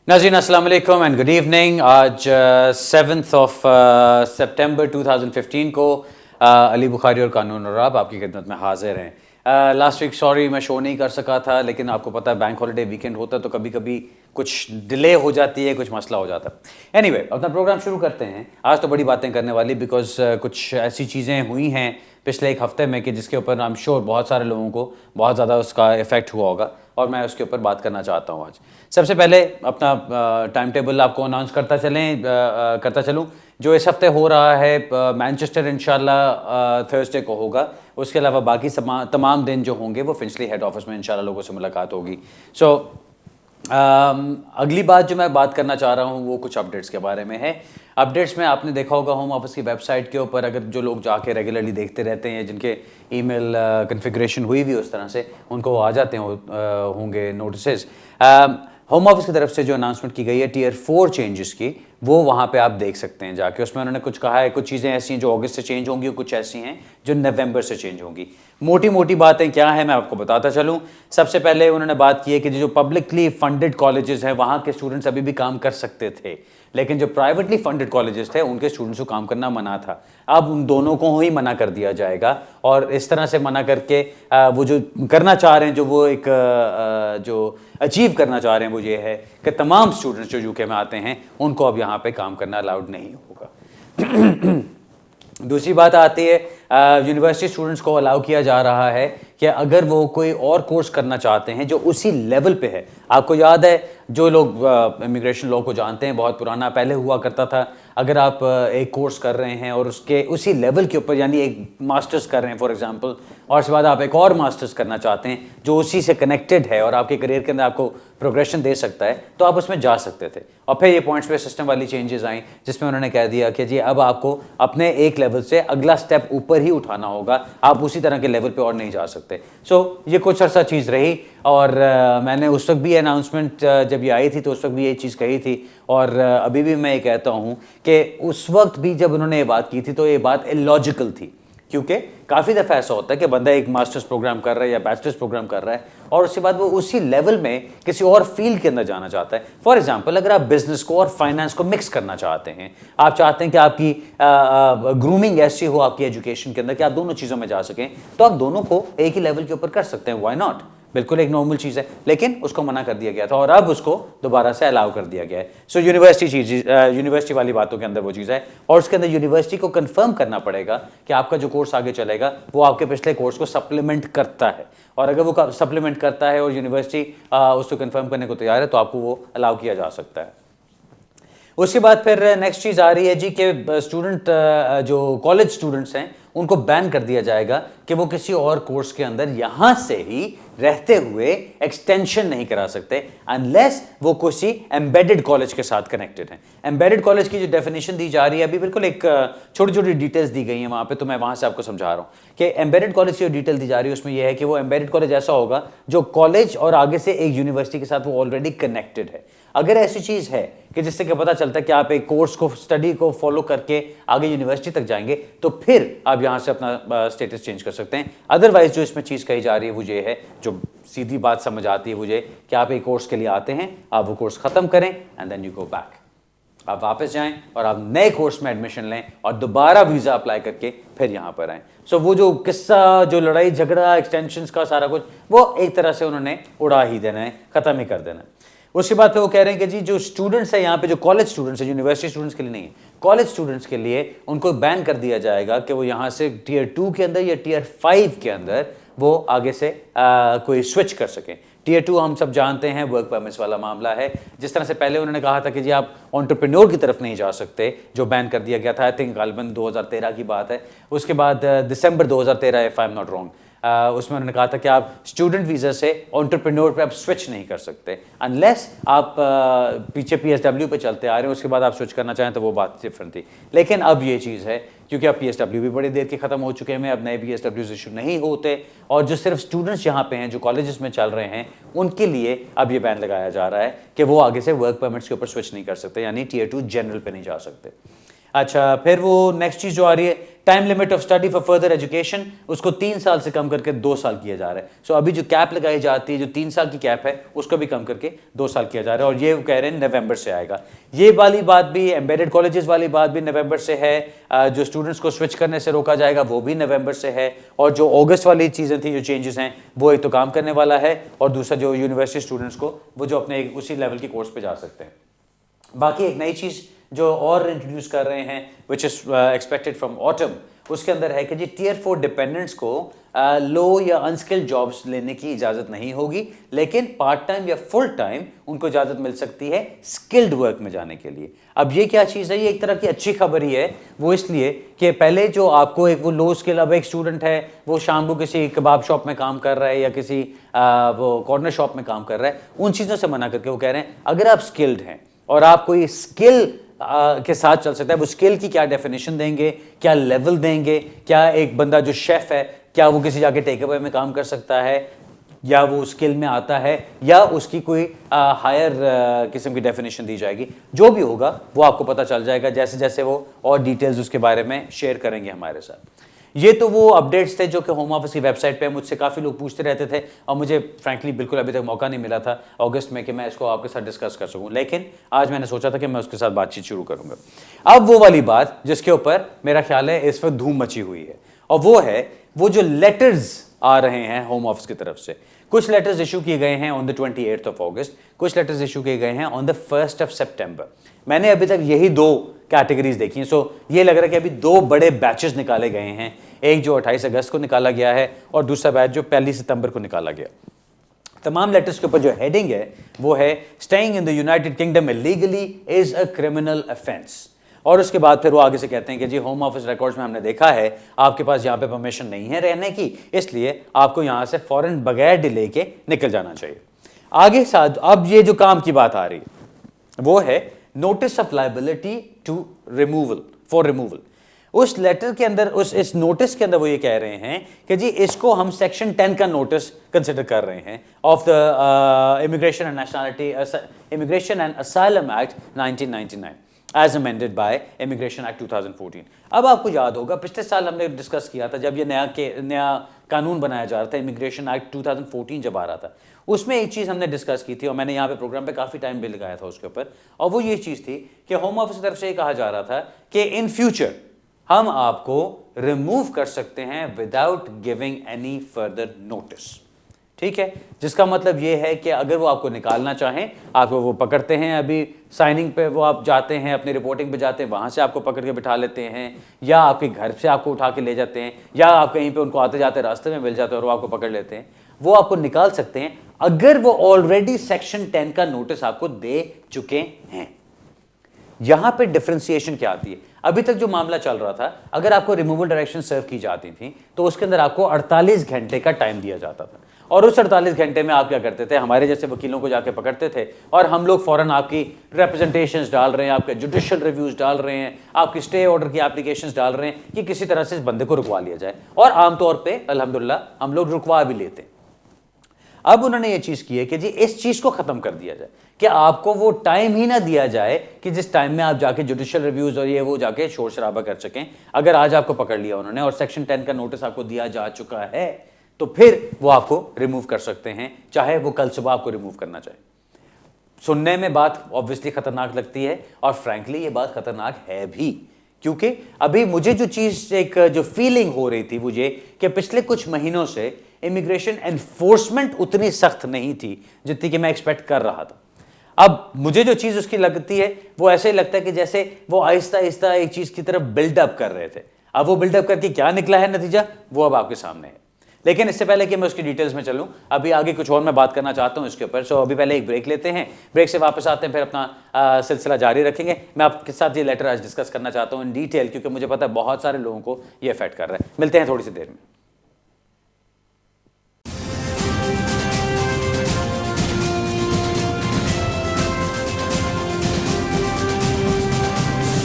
नाज़रीन अस्सलाम वालेकुम एंड गुड इवनिंग। आज 7 सितंबर 2015 को अली बुखारी और कानून और आप आपकी खिदमत में हाजिर हैं। लास्ट वीक सॉरी मैं शो नहीं कर सका था, लेकिन आपको पता है बैंक हॉलिडे वीकेंड होता है तो कभी कभी कुछ डिले हो जाती है, कुछ मसला हो जाता है। एनीवे, अपना प्रोग्राम शुरू करते हैं। आज तो बड़ी बातें करने वाली बिकॉज कुछ ऐसी चीज़ें हुई हैं पिछले एक हफ्ते में कि जिसके ऊपर आई एम श्योर बहुत सारे लोगों को बहुत ज़्यादा उसका इफेक्ट हुआ होगा और मैं उसके ऊपर बात करना चाहता हूँ आज। सबसे पहले अपना टाइम टेबल आपको अनाउंस करता चलूँ। जो इस हफ्ते हो रहा है मैनचेस्टर इंशाल्लाह थर्सडे को होगा। उसके अलावा बाकी तमाम दिन जो होंगे वो फिंचली हेड ऑफिस में इंशाल्लाह लोगों से मुलाकात होगी। सो अगली बात जो मैं बात करना चाह रहा हूँ वो कुछ अपडेट्स के बारे में है। अपडेट्स में आपने देखा होगा होम ऑफिस की वेबसाइट के ऊपर, अगर जो लोग जाके रेगुलरली देखते रहते हैं, जिनके ईमेल कॉन्फ़िगरेशन हुई हुई उस तरह से, उनको आ जाते होंगे नोटिसेस। होम ऑफिस की तरफ से जो अनाउंसमेंट की गई है टीयर 4 चेंजेस की, वो वहाँ पे आप देख सकते हैं जाके। उसमें उन्होंने कुछ कहा है, कुछ चीज़ें ऐसी हैं जो अगस्त से चेंज होंगी और कुछ ऐसी हैं जो नवंबर से चेंज होंगी। मोटी मोटी बातें क्या है मैं आपको बताता चलूँ। सबसे पहले उन्होंने बात की है कि जो पब्लिकली फंडेड कॉलेजेस हैं वहाँ के स्टूडेंट्स अभी भी काम कर सकते थे, लेकिन जो प्राइवेटली फंडेड कॉलेजेस थे उनके स्टूडेंट्स को काम करना मना था। अब उन दोनों को ही मना कर दिया जाएगा और इस तरह से मना करके वो जो करना चाह रहे हैं, जो वो एक जो अचीव करना चाह रहे हैं वो ये है कि तमाम स्टूडेंट्स जो यूके में आते हैं उनको अब यहाँ पे काम करना अलाउड नहीं होगा। दूसरी बात आती है, यूनिवर्सिटी स्टूडेंट्स को अलाउ किया जा रहा है कि अगर वो कोई और कोर्स करना चाहते हैं जो उसी लेवल पे है। आपको याद है, जो लोग इमिग्रेशन लॉ को जानते हैं, बहुत पुराना पहले हुआ करता था, अगर आप एक कोर्स कर रहे हैं और उसके उसी लेवल के ऊपर, यानी एक मास्टर्स कर रहे हैं फॉर एग्जांपल, और उसके बाद आप एक और मास्टर्स करना चाहते हैं जो उसी से कनेक्टेड है और आपके करियर के अंदर आपको प्रोग्रेशन दे सकता है, तो आप उसमें जा सकते थे। और फिर ये पॉइंट्स पे सिस्टम वाली चेंजेस आई जिसमें उन्होंने कह दिया कि जी अब आपको अपने एक लेवल से अगला स्टेप ऊपर ही उठाना होगा, आप उसी तरह के लेवल पे और नहीं जा सकते। सो ये कुछ अर्सा चीज़ रही और मैंने उस वक्त भी अनाउंसमेंट जब ये आई थी तो उस वक्त भी ये चीज़ कही थी और अभी भी मैं ये कहता हूँ कि उस वक्त भी जब उन्होंने ये बात की थी तो ये बात इलॉजिकल थी, क्योंकि काफ़ी दफ़ा ऐसा होता है कि बंदा एक मास्टर्स प्रोग्राम कर रहा है या बैचलर्स प्रोग्राम कर रहा है और उसके बाद वो उसी लेवल में किसी और फील्ड के अंदर जाना चाहता है। फॉर एग्जांपल, अगर आप बिजनेस को और फाइनेंस को मिक्स करना चाहते हैं, आप चाहते हैं कि आपकी ग्रूमिंग ऐसी हो आपकी एजुकेशन के अंदर कि आप दोनों चीज़ों में जा सकें, तो आप दोनों को एक ही लेवल के ऊपर कर सकते हैं। Why not? बिल्कुल एक नॉर्मल चीज़ है, लेकिन उसको मना कर दिया गया था और अब उसको दोबारा से अलाउ कर दिया गया है। सो यूनिवर्सिटी वाली बातों के अंदर वो चीज़ है और उसके अंदर यूनिवर्सिटी को कंफर्म करना पड़ेगा कि आपका जो कोर्स आगे चलेगा वो आपके पिछले कोर्स को सप्लीमेंट करता है, और अगर वो सप्लीमेंट करता है और यूनिवर्सिटी उसको कंफर्म करने को तैयार है तो आपको वो अलाउ किया जा सकता है। उसके बाद फिर नेक्स्ट चीज़ आ रही है जी कि स्टूडेंट जो कॉलेज स्टूडेंट्स हैं उनको बैन कर दिया जाएगा कि वो किसी और कोर्स के अंदर यहाँ से ही रहते हुए एक्सटेंशन नहीं करा सकते अनलेस वो किसी एम्बेडेड कॉलेज के साथ कनेक्टेड हैं। एम्बेडेड कॉलेज की जो डेफिनेशन दी जा रही है, अभी बिल्कुल एक छोटी छोटी डिटेल्स दी गई हैं वहाँ पे, तो मैं वहाँ से आपको समझा रहा हूँ कि एम्बेडेड कॉलेज की जो डिटेल दी जा रही है उसमें यह है कि वो एम्बेडेड कॉलेज ऐसा होगा जो कॉलेज और आगे से एक यूनिवर्सिटी के साथ वो ऑलरेडी कनेक्टेड है। अगर ऐसी चीज़ है कि जिससे कि पता चलता है कि आप एक कोर्स को स्टडी को फॉलो करके आगे यूनिवर्सिटी तक जाएंगे तो फिर आप यहाँ से अपना स्टेटस चेंज कर सकते हैं। अदरवाइज जो इसमें चीज़ कही जा रही है वो ये है, जो सीधी बात समझ आती है मुझे, कि आप एक कोर्स के लिए आते हैं, आप वो कोर्स ख़त्म करें and then you go back, आप वापस जाएं और आप नए कोर्स में एडमिशन लें और दोबारा वीज़ा अप्लाई करके फिर यहाँ पर आएँ। सो वो जो किस्सा, जो लड़ाई झगड़ा, एक्सटेंशंस का सारा कुछ, वो एक तरह से उन्होंने उड़ा ही देना है, ख़त्म ही कर देना है। उसके बाद फिर वो कह रहे हैं कि जी जो स्टूडेंट्स हैं यहाँ पे, जो कॉलेज स्टूडेंट्स हैं, यूनिवर्सिटी स्टूडेंट्स के लिए नहीं है, कॉलेज स्टूडेंट्स के लिए उनको बैन कर दिया जाएगा कि वो यहाँ से टीयर 2 के अंदर या टीयर 5 के अंदर वो आगे से कोई स्विच कर सकें। टीयर 2 हम सब जानते हैं वर्क परमिट्स वाला मामला है। जिस तरह से पहले उन्होंने कहा था कि जी आप एंटरप्रेन्योर की तरफ नहीं जा सकते, जो बैन कर दिया गया था, आई थिंक गालिबन 2013 की बात है। उसके बाद दिसंबर 2013 if I am not wrong, उसमें उन्होंने कहा था कि आप स्टूडेंट वीज़ा से एंटरप्रेन्योर पे आप स्विच नहीं कर सकते अनलेस आप पीछे PSW पे चलते आ रहे हैं, उसके बाद आप स्विच करना चाहें तो वो बात डिफरेंट थी। लेकिन अब ये चीज़ है, क्योंकि अब PSW भी बड़ी देर के ख़त्म हो चुके हैं, अब नए PSWs इशू नहीं होते और जो सिर्फ स्टूडेंट्स यहाँ पे हैं जो कॉलेजेस में चल रहे हैं उनके लिए अब ये बैन लगाया जा रहा है कि वो आगे से वर्क परमिट्स के ऊपर स्विच नहीं कर सकते, यानी टीयर 2 जनरल पे नहीं जा सकते। अच्छा, फिर वो नेक्स्ट चीज़ जो आ रही है time limit of study for further education उसको 3 साल से कम करके 2 साल किया जा रहा है। सो अभी जो कैप लगाई जाती है, जो 3 साल की कैप है, उसको भी कम करके 2 साल किया जा रहा है, और ये वो कह रहे हैं नवंबर से आएगा। ये वाली बात भी, एम्बेडेड कॉलेजेस वाली बात भी नवंबर से है। जो स्टूडेंट्स को स्विच करने से रोका जाएगा वो भी नवंबर से है। और जो अगस्त वाली चीज़ें थी, जो चेंजेस हैं, वो एक तो काम करने वाला है, और दूसरा जो यूनिवर्सिटी स्टूडेंट्स को वो जो अपने उसी लेवल की कोर्स पे जा सकते हैं। बाकी एक नई चीज़ जो और इंट्रोड्यूस कर रहे हैं, which is expected from autumn, उसके अंदर है कि जी टियर 4 डिपेंडेंट्स को लो या अनस्किल्ड जॉब्स लेने की इजाज़त नहीं होगी, लेकिन पार्ट टाइम या फुल टाइम उनको इजाज़त मिल सकती है स्किल्ड वर्क में जाने के लिए। अब ये क्या चीज़ है? ये एक तरह की अच्छी खबर ही है, वो इसलिए कि पहले जो आपको एक वो लो स्किल, अब एक स्टूडेंट है वो शाम को किसी कबाब शॉप में काम कर रहा है या किसी वो कॉर्नर शॉप में काम कर रहा है, उन चीज़ों से मना करके वो कह रहे हैं अगर आप स्किल्ड हैं और आप कोई स्किल के साथ चल सकता है, वो स्किल की क्या डेफिनेशन देंगे, क्या लेवल देंगे, क्या एक बंदा जो शेफ है क्या वो किसी जाके टेक अवे में काम कर सकता है, या वो स्किल में आता है, या उसकी कोई हायर किस्म की डेफिनेशन दी जाएगी। जो भी होगा वो आपको पता चल जाएगा जैसे जैसे वो और डिटेल्स उसके बारे में शेयर करेंगे हमारे साथ। ये तो वो अपडेट्स थे जो कि होम ऑफिस की वेबसाइट पे मुझसे काफ़ी लोग पूछते रहते थे, और मुझे फ्रैंकली बिल्कुल अभी तक मौका नहीं मिला था अगस्त में कि मैं इसको आपके साथ डिस्कस कर सकूं, लेकिन आज मैंने सोचा था कि मैं उसके साथ बातचीत शुरू करूंगा। अब वो वाली बात जिसके ऊपर मेरा ख्याल है इस वक्त धूम मची हुई है, और वो है वो जो लेटर्स आ रहे हैं होम ऑफिस की तरफ से। कुछ लेटर्स इशू किए गए हैं ऑन द 28th ऑफ अगस्त, कुछ लेटर्स इशू किए गए हैं ऑन द 1st ऑफ सितंबर। मैंने अभी तक यही 2 कैटेगरीज देखी हैं। सो ये लग रहा है कि अभी 2 बड़े बैचेस निकाले गए हैं, एक जो 28 अगस्त को निकाला गया है और दूसरा बैच जो 1 सितंबर को निकाला गया। तमाम लेटर्स के ऊपर जो हेडिंग है वो है staying in the United kingdom illegally is a criminal offence, और उसके बाद फिर वो आगे से कहते हैं कि जी होम ऑफिस रिकॉर्ड्स में हमने देखा है आपके पास यहाँ पे परमिशन नहीं है रहने की, इसलिए आपको यहाँ से फौरन बगैर डिले के निकल जाना चाहिए। आगे साथ अब ये जो काम की बात आ रही है वो है notice of liability to removal, for removal. उस लेटर के अंदर, इस नोटिस के अंदर वो ये कह रहे हैं कि जी इसको हम सेक्शन 10 का नोटिस कंसिडर कर रहे हैं of the immigration and nationality, immigration and asylum act 1999 as amended by immigration act 2014। अब आपको याद होगा पिछले साल हमने डिस्कस किया था जब ये नया कानून बनाया जा रहा था, इमिग्रेशन एक्ट 2014 जब आ रहा था, उसमें एक चीज़ हमने डिस्कस की थी और मैंने यहाँ पे प्रोग्राम पे काफ़ी टाइम भी लगाया था उसके ऊपर, और वो ये चीज़ थी कि होम ऑफिस की तरफ से ये कहा जा रहा था कि इन फ्यूचर हम आपको रिमूव कर सकते हैं without giving any further notice. ठीक है, जिसका मतलब ये है कि अगर वो आपको निकालना चाहें, आपको वो पकड़ते हैं, अभी साइनिंग पे वो आप जाते हैं, अपनी रिपोर्टिंग पे जाते हैं, वहाँ से आपको पकड़ के बिठा लेते हैं, या आपके घर से आपको उठा के ले जाते हैं, या आप कहीं पे उनको आते जाते रास्ते में मिल जाते हैं और वो आपको पकड़ लेते हैं, वो आपको निकाल सकते हैं अगर वो ऑलरेडी सेक्शन 10 का नोटिस आपको दे चुके हैं। यहां पे डिफरेंशिएशन क्या आती है? अभी तक जो मामला चल रहा था, अगर आपको रिमूवल डायरेक्शन सर्व की जाती थी तो उसके अंदर आपको 48 घंटे का टाइम दिया जाता था, और उस 48 घंटे में आप क्या करते थे, हमारे जैसे वकीलों को जाके पकड़ते थे और हम लोग फौरन आपकी रिप्रेजेंटेशंस डाल रहे हैं, आपके जुडिशियल रिव्यूज डाल रहे हैं, आपकी स्टे ऑर्डर की एप्लीकेशंस डाल रहे हैं कि किसी तरह से इस बंदे को रुकवा लिया जाए, और आमतौर पर अल्हम्दुलिल्लाह हम लोग रुकवा भी लेते हैं। अब उन्होंने ये चीज की है कि जी इस चीज को खत्म कर दिया जाए, कि आपको वो टाइम ही ना दिया जाए कि जिस टाइम में आप जाके जुडिशियल रिव्यूज और ये वो जाके शोर शराबा कर सकें। अगर आज आपको पकड़ लिया उन्होंने और सेक्शन 10 का नोटिस आपको दिया जा चुका है तो फिर वो आपको रिमूव कर सकते हैं, चाहे वो कल सुबह आपको रिमूव करना चाहे। सुनने में बात ऑब्वियसली खतरनाक लगती है, और फ्रैंकली ये बात खतरनाक है भी, क्योंकि अभी मुझे जो चीज एक जो फीलिंग हो रही थी वो ये कि पिछले कुछ महीनों से इमिग्रेशन एनफोर्समेंट उतनी सख्त नहीं थी जितनी कि मैं एक्सपेक्ट कर रहा था। अब मुझे जो चीज उसकी लगती है वो ऐसे ही लगता है कि जैसे वो आहिस्ता आहिस्ता एक चीज की तरफ बिल्डअप कर रहे थे। अब वो बिल्डअप करके क्या निकला है नतीजा, वो अब आपके सामने है। लेकिन इससे पहले कि मैं उसकी डिटेल्स में चलूं, अभी आगे कुछ और मैं बात करना चाहता हूं इसके ऊपर। सो अभी पहले एक ब्रेक लेते हैं, ब्रेक से वापस आते हैं, फिर अपना सिलसिला जारी रखेंगे। मैं आपके साथ ये लेटर आज डिस्कस करना चाहता हूं इन डिटेल, क्योंकि मुझे पता है बहुत सारे लोगों को ये अफेक्ट कर रहा है। मिलते हैं थोड़ी सी देर में।